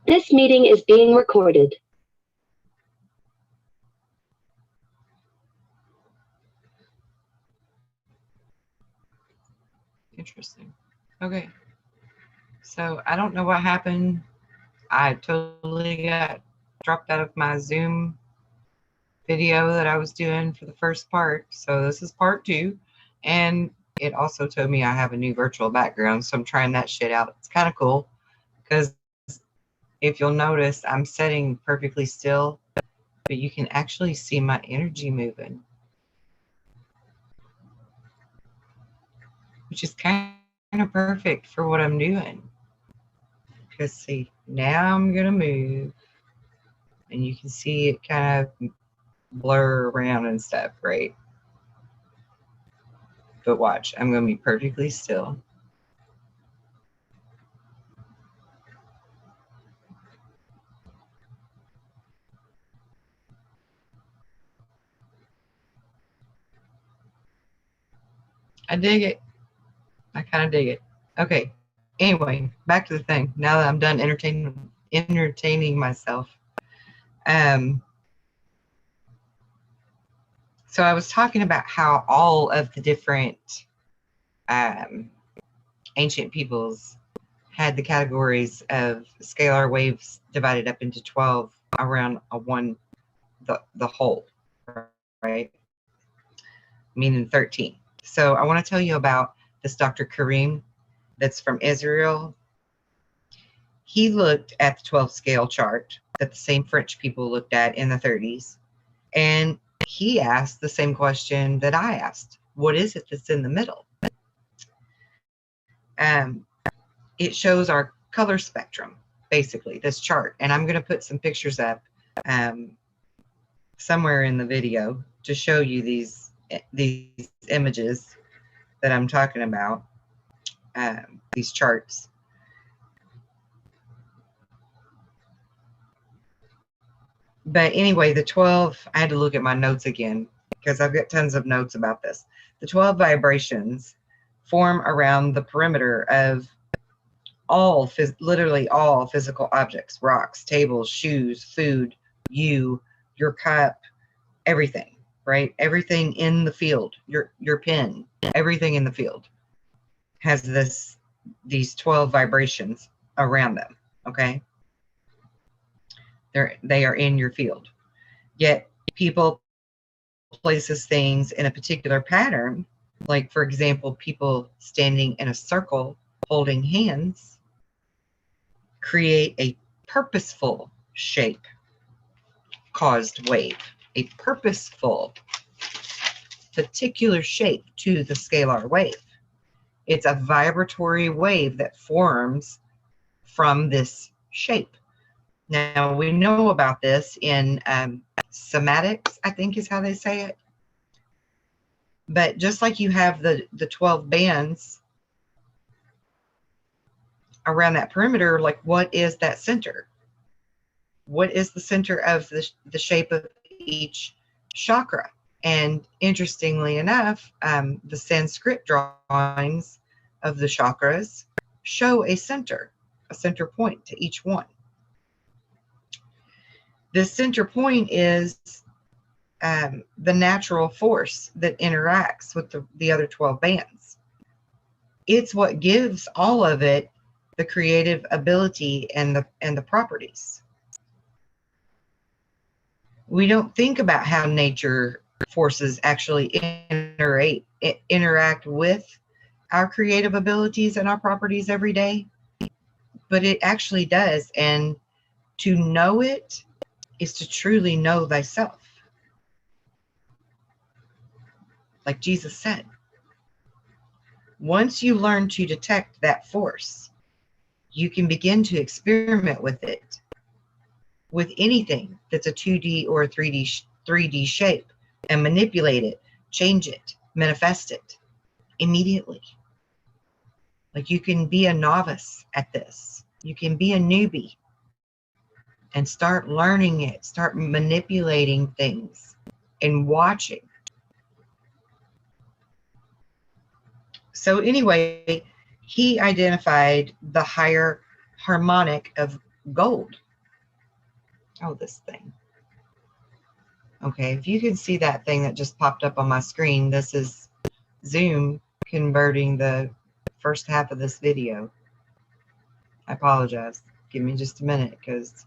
This meeting is being recorded. Interesting. Okay. So I don't know what happened. I totally got dropped out of my Zoom video that I was doing for the first part. So this is part 2. And it also told me I have a new virtual background. So I'm trying that shit out. It's kind of cool because if you'll notice, I'm sitting perfectly still, but you can actually see my energy moving, which is kind of perfect for what I'm doing. Because see, now I'm going to move and you can see it kind of blur around and stuff, right? But watch, I'm going to be perfectly still. I dig it. I kind of dig it. Okay. Anyway, back to the thing. Now that I'm done entertaining myself. So I was talking about how all of the different ancient peoples had the categories of scalar waves divided up into 12 around the whole, right? Meaning 13. So I want to tell you about this Dr. Karim that's from Israel. He looked at the 12 scale chart that the same French people looked at in the 30s. And he asked the same question that I asked. What is it that's in the middle? It shows our color spectrum, basically, this chart. And I'm going to put some pictures up somewhere in the video to show you these images that I'm talking about, these charts. But anyway, the 12, I had to look at my notes again because I've got tons of notes about this. The 12 vibrations form around the perimeter of literally all physical objects: rocks, tables, shoes, food, you, your cup, everything, right? Everything in the field, your pen, everything in the field has these 12 vibrations around them, okay? They are in your field. Yet people places things in a particular pattern, like for example, people standing in a circle holding hands create a purposeful shape caused wave, a purposeful particular shape to the scalar wave. It's a vibratory wave that forms from this shape. Now, we know about this in somatics, I think is how they say it. But just like you have the 12 bands around that perimeter, like what is that center? What is the center of the shape of each chakra? And interestingly enough, the Sanskrit drawings of the chakras show a center point to each one. This center point is the natural force that interacts with the other 12 bands. It's what gives all of it the creative ability and the properties. We don't think about how nature forces actually interact with our creative abilities and our properties every day, but it actually does. And to know it is to truly know thyself. Like Jesus said, once you learn to detect that force, you can begin to experiment with it, with anything that's a 2D or a 3D shape, and manipulate it, change it, manifest it immediately. Like you can be a novice at this. You can be a newbie and start learning it, start manipulating things and watching. So anyway, he identified the higher harmonic of gold. Oh, this thing. Okay, if you can see that thing that just popped up on my screen, this is Zoom converting the first half of this video. I apologize. Give me just a minute because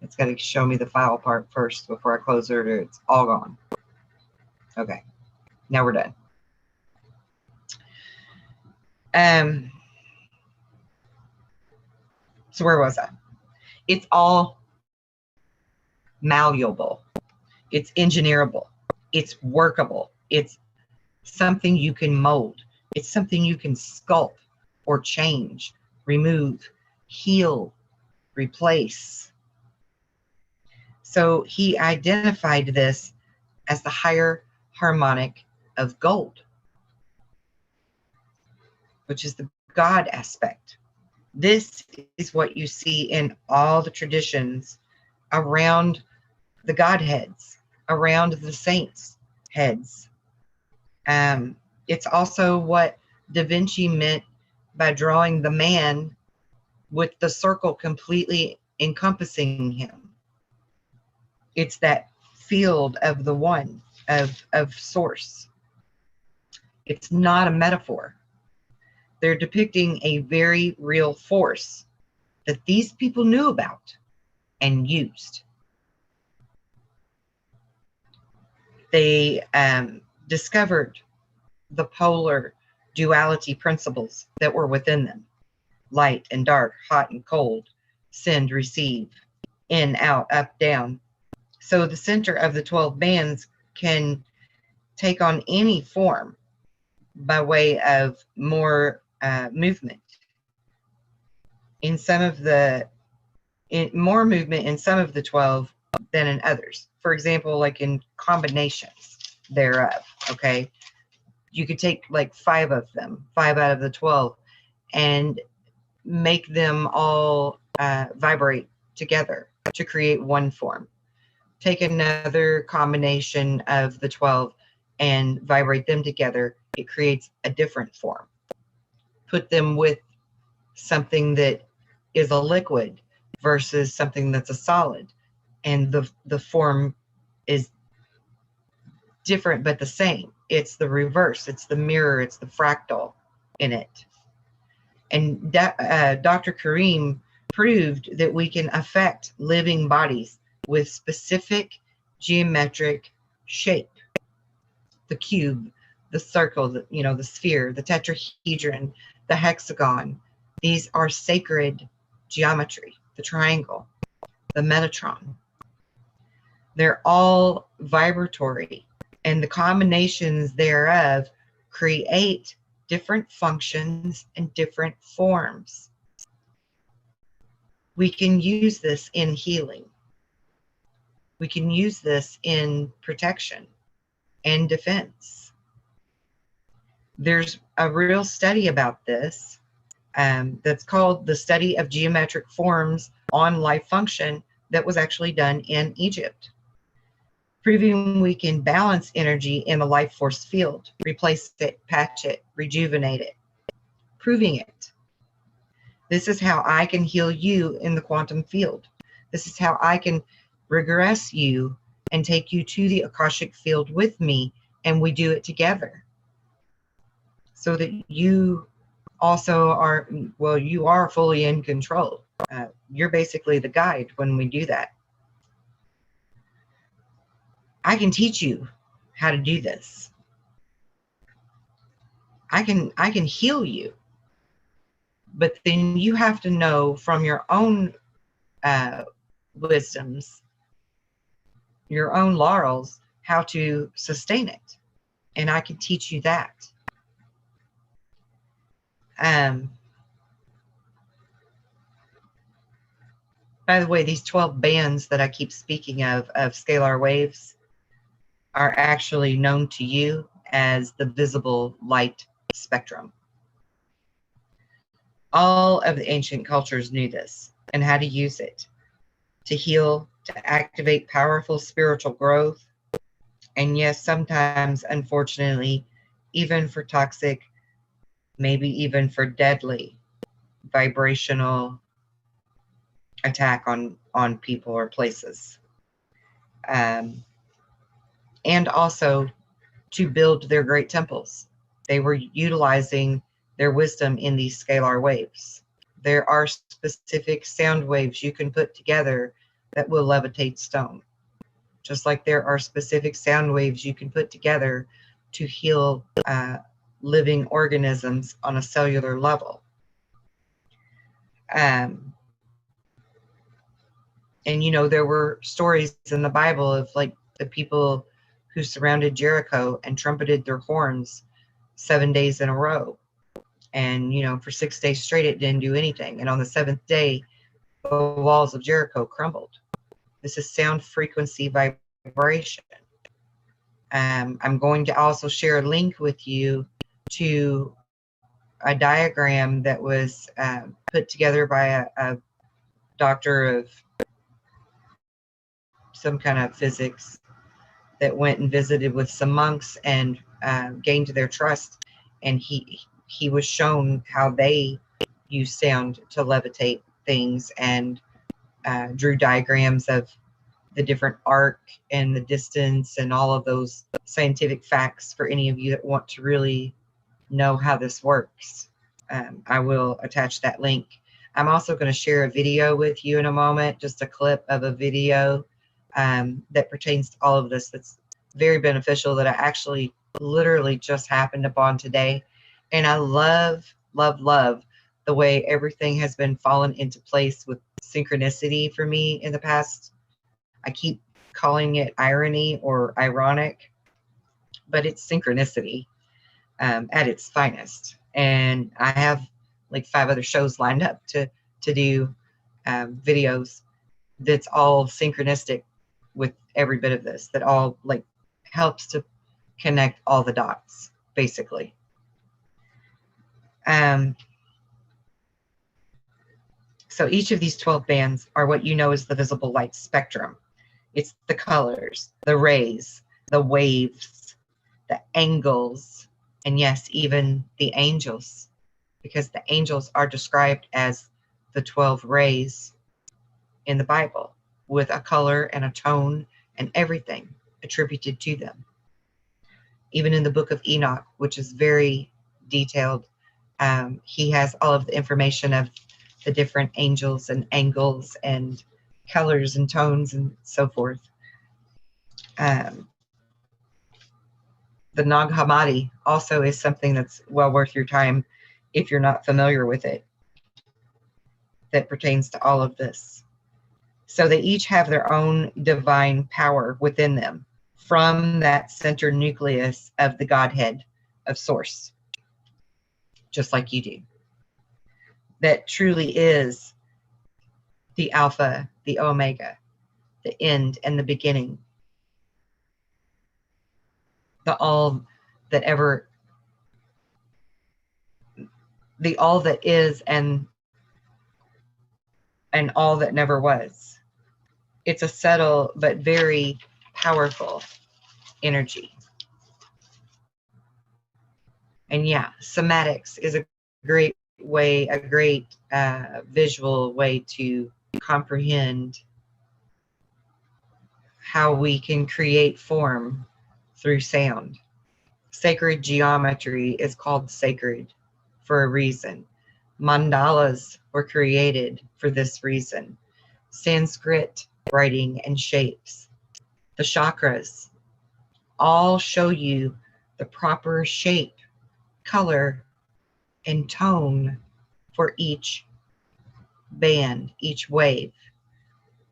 it's got to show me the file part first before I close it or it's all gone. Okay, now we're done. So where was I? It's all malleable. It's engineerable. It's workable. It's something you can mold. It's something you can sculpt or change, remove, heal, replace. So he identified this as the higher harmonic of gold, which is the God aspect. This is what you see in all the traditions around the Godheads, around the saints' heads. It's also what Da Vinci meant by drawing the man with the circle completely encompassing him. It's that field of the one, of source. It's not a metaphor. They're depicting a very real force that these people knew about and used. They discovered the polar duality principles that were within them. Light and dark, hot and cold, send, receive, in, out, up, down. So the center of the 12 bands can take on any form by way of more movement. More movement in some of the 12 than in others. For example, like in combinations thereof, okay? You could take like 5 of them, 5 out of the 12, and make them all vibrate together to create one form. Take another combination of the 12 and vibrate them together. It creates a different form. Put them with something that is a liquid versus something that's a solid, and the form is different but the same. It's the reverse, it's the mirror, it's the fractal in it. And Dr. Kareem proved that we can affect living bodies with specific geometric shape. The cube, the circle, the sphere, the tetrahedron, the hexagon. These are sacred geometry. The triangle, the Metatron. They're all vibratory, and the combinations thereof create different functions and different forms. We can use this in healing. We can use this in protection and defense. There's a real study about this that's called the Study of Geometric Forms on Life Function that was actually done in Egypt, proving we can balance energy in the life force field, replace it, patch it, rejuvenate it, proving it. This is how I can heal you in the quantum field. This is how I can regress you and take you to the Akashic field with me, and we do it together. So that you also are, well, you are fully in control. You're basically the guide when we do that. I can teach you how to do this. I can heal you, but then you have to know from your own wisdoms, your own laurels, how to sustain it. And I can teach you that. By the way, these 12 bands that I keep speaking of scalar waves are actually known to you as the visible light spectrum. All of the ancient cultures knew this and how to use it to heal, to activate powerful spiritual growth, and yes, sometimes, unfortunately, even for toxic, maybe even for deadly vibrational attack on people or places. And also to build their great temples. They were utilizing their wisdom in these scalar waves. There are specific sound waves you can put together that will levitate stone. Just like there are specific sound waves you can put together to heal living organisms on a cellular level. And you know, there were stories in the Bible of like the people who surrounded Jericho and trumpeted their horns 7 days in a row. And, you know, for 6 days straight, it didn't do anything. And on the seventh day, the walls of Jericho crumbled. This is sound frequency vibration. I'm going to also share a link with you to a diagram that was put together by a doctor of some kind of physics that went and visited with some monks and gained their trust. And he was shown how they use sound to levitate things, and drew diagrams of the different arc and the distance and all of those scientific facts for any of you that want to really know how this works. I will attach that link. I'm also going to share a video with you in a moment, just a clip of a video that pertains to all of this that's very beneficial, that I actually literally just happened upon today. And I love, love, love the way everything has been fallen into place with synchronicity for me in the past. I keep calling it irony or ironic, but it's synchronicity at its finest. And I have like 5 other shows lined up to do videos that's all synchronistic with every bit of this, that all like helps to connect all the dots, basically. So each of these 12 bands are what you know as the visible light spectrum. It's the colors, the rays, the waves, the angles, and yes, even the angels, because the angels are described as the 12 rays in the Bible, with a color and a tone and everything attributed to them. Even in the book of Enoch, which is very detailed, he has all of the information of the different angels and angles and colors and tones and so forth. The Nag Hammadi also is something that's well worth your time if you're not familiar with it, that pertains to all of this. So they each have their own divine power within them from that center nucleus of the Godhead of Source, just like you do. That truly is the Alpha, the Omega, the end and the beginning, the all that ever, the all that is and all that never was. It's a subtle but very powerful energy. And yeah, somatics is a great way, a great visual way to comprehend how we can create form through sound. Sacred geometry is called sacred for a reason. Mandalas were created for this reason. Sanskrit writing and shapes. The chakras all show you the proper shape, color, and tone for each band, each wave.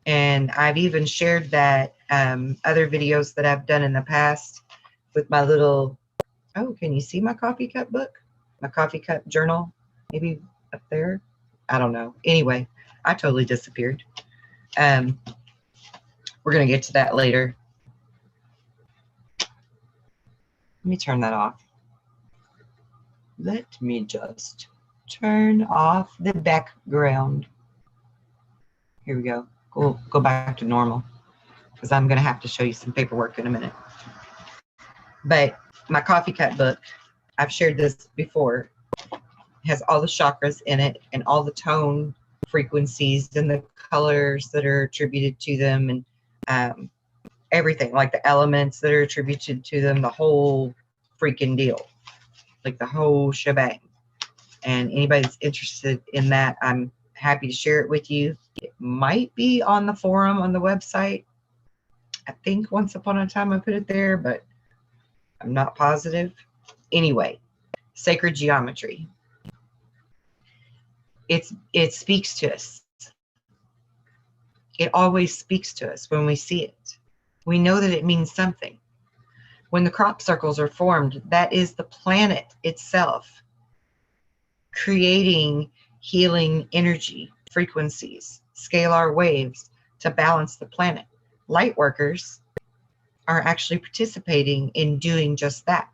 And I've even shared that other videos that I've done in the past with my little, oh, can you see my coffee cup book? My coffee cup journal, maybe up there? I don't know. Anyway, I totally disappeared. We're going to get to that later. Let me turn that off. Let me just turn off the background. Here we go. Go back to normal, because I'm going to have to show you some paperwork in a minute. But my coffee cup book, I've shared this before, has all the chakras in it and all the tone frequencies and the colors that are attributed to them, and everything, like the elements that are attributed to them, the whole freaking deal, like the whole shebang. And anybody that's interested in that, I'm happy to share it with you. It might be on the forum on the website. I think once upon a time I put it there, but I'm not positive. Anyway, sacred geometry. It speaks to us. It always speaks to us when we see it. We know that it means something. When the crop circles are formed, that is the planet itself creating healing energy, frequencies, scalar waves to balance the planet. Light workers are actually participating in doing just that,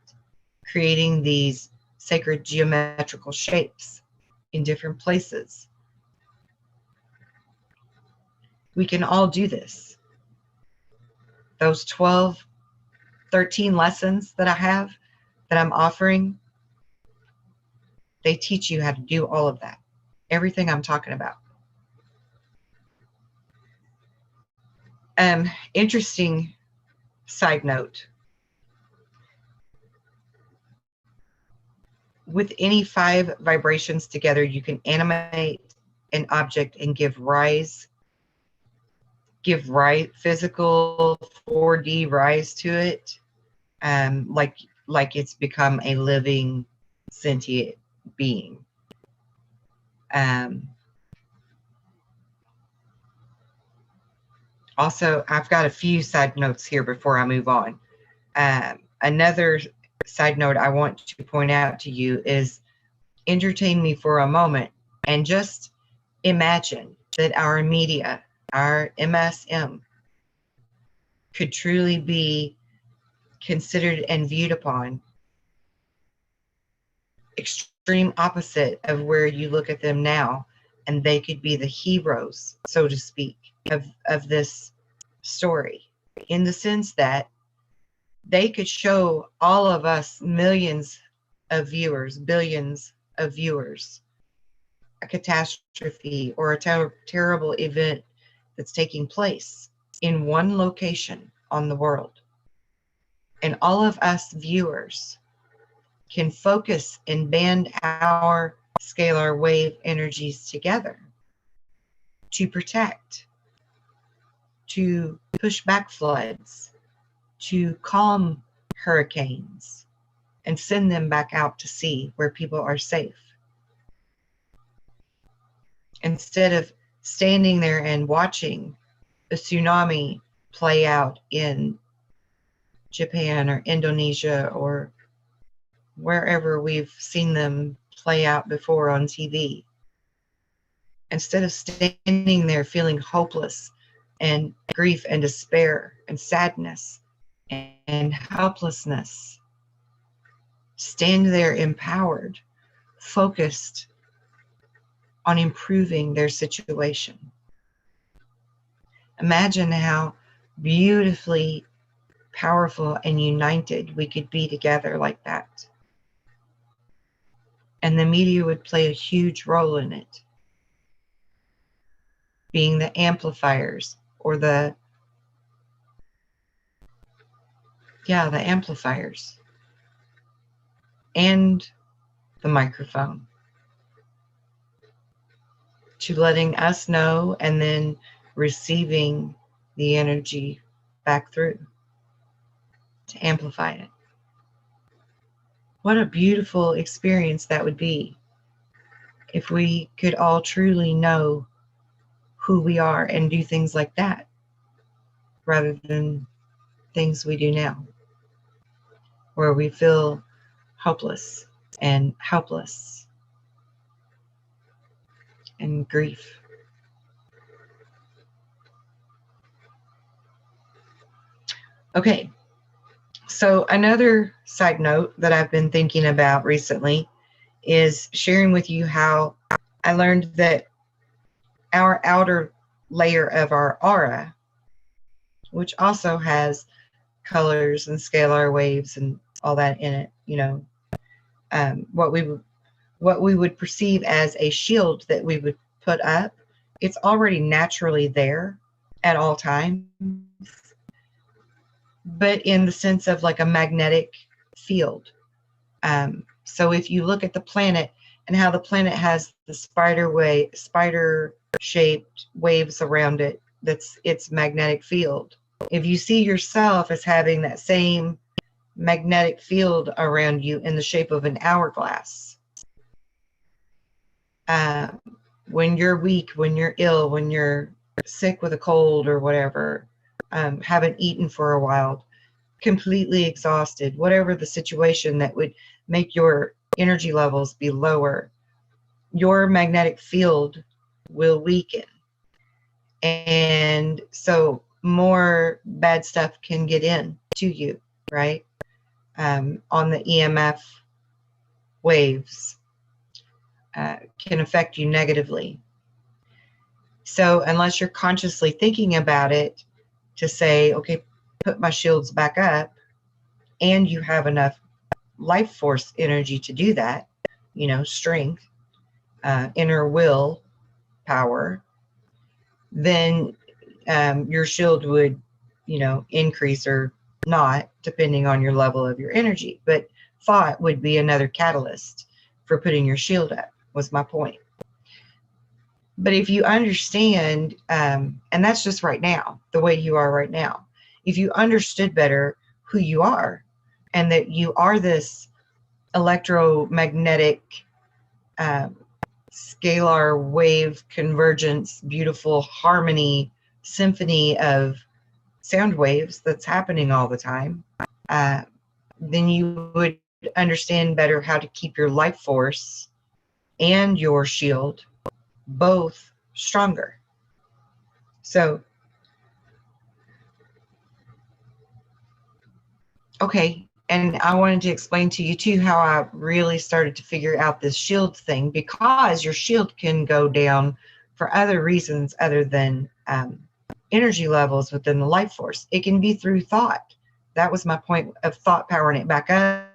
creating these sacred geometrical shapes in different places. We can all do this. Those 12, 13 lessons that I have, that I'm offering, they teach you how to do all of that. Everything I'm talking about. Interesting side note. With any 5 vibrations together, you can animate an object and give physical 4D rise to it, like it's become a living sentient being. Also, I've got a few side notes here before I move on. Another side note I want to point out to you is, entertain me for a moment and just imagine that our media, our MSM, could truly be considered and viewed upon extreme opposite of where you look at them now, and they could be the heroes, so to speak, of this story, in the sense that they could show all of us millions of viewers, billions of viewers, a catastrophe or a terrible event that's taking place in one location on the world. And all of us viewers can focus and band our scalar wave energies together to protect, to push back floods, to calm hurricanes, and send them back out to sea where people are safe. Instead of standing there and watching a tsunami play out in Japan or Indonesia or wherever we've seen them play out before on TV. Instead of standing there feeling hopeless and grief and despair and sadness and helplessness, stand there empowered, focused on improving their situation. Imagine how beautifully powerful and united we could be together like that. And the media would play a huge role in it, being the amplifiers, or the amplifiers, and the microphone, to letting us know and then receiving the energy back through to amplify it. What a beautiful experience that would be if we could all truly know who we are and do things like that, rather than things we do now, where we feel hopeless and helpless and grief. Okay, so another side note that I've been thinking about recently is sharing with you how I learned that our outer layer of our aura, which also has colors and scalar waves and all that in it, you know, what we would perceive as a shield that we would put up it's already naturally there at all times, but in the sense of like a magnetic field. So if you look at the planet and how the planet has the spider-shaped waves around it, that's its magnetic field. If you see yourself as having that same magnetic field around you in the shape of an hourglass, when you're weak, when you're ill, when you're sick with a cold or whatever, haven't eaten for a while, completely exhausted, whatever the situation that would make your energy levels be lower, your magnetic field will weaken. And so more bad stuff can get in to you, right? On the EMF waves can affect you negatively. So unless you're consciously thinking about it to say, okay, put my shields back up, and you have enough life force energy to do that, you know, strength, inner will power, then your shield would, you know, increase or not, depending on your level of your energy. But thought would be another catalyst for putting your shield up, was my point. But if you understand, and that's just right now, the way you are right now, if you understood better who you are and that you are this electromagnetic scalar wave convergence, beautiful harmony, symphony of sound waves that's happening all the time, then you would understand better how to keep your life force and your shield both stronger. So, okay, and I wanted to explain to you too how I really started to figure out this shield thing, because your shield can go down for other reasons other than energy levels within the life force. It can be through thought. That was my point of thought powering it back up.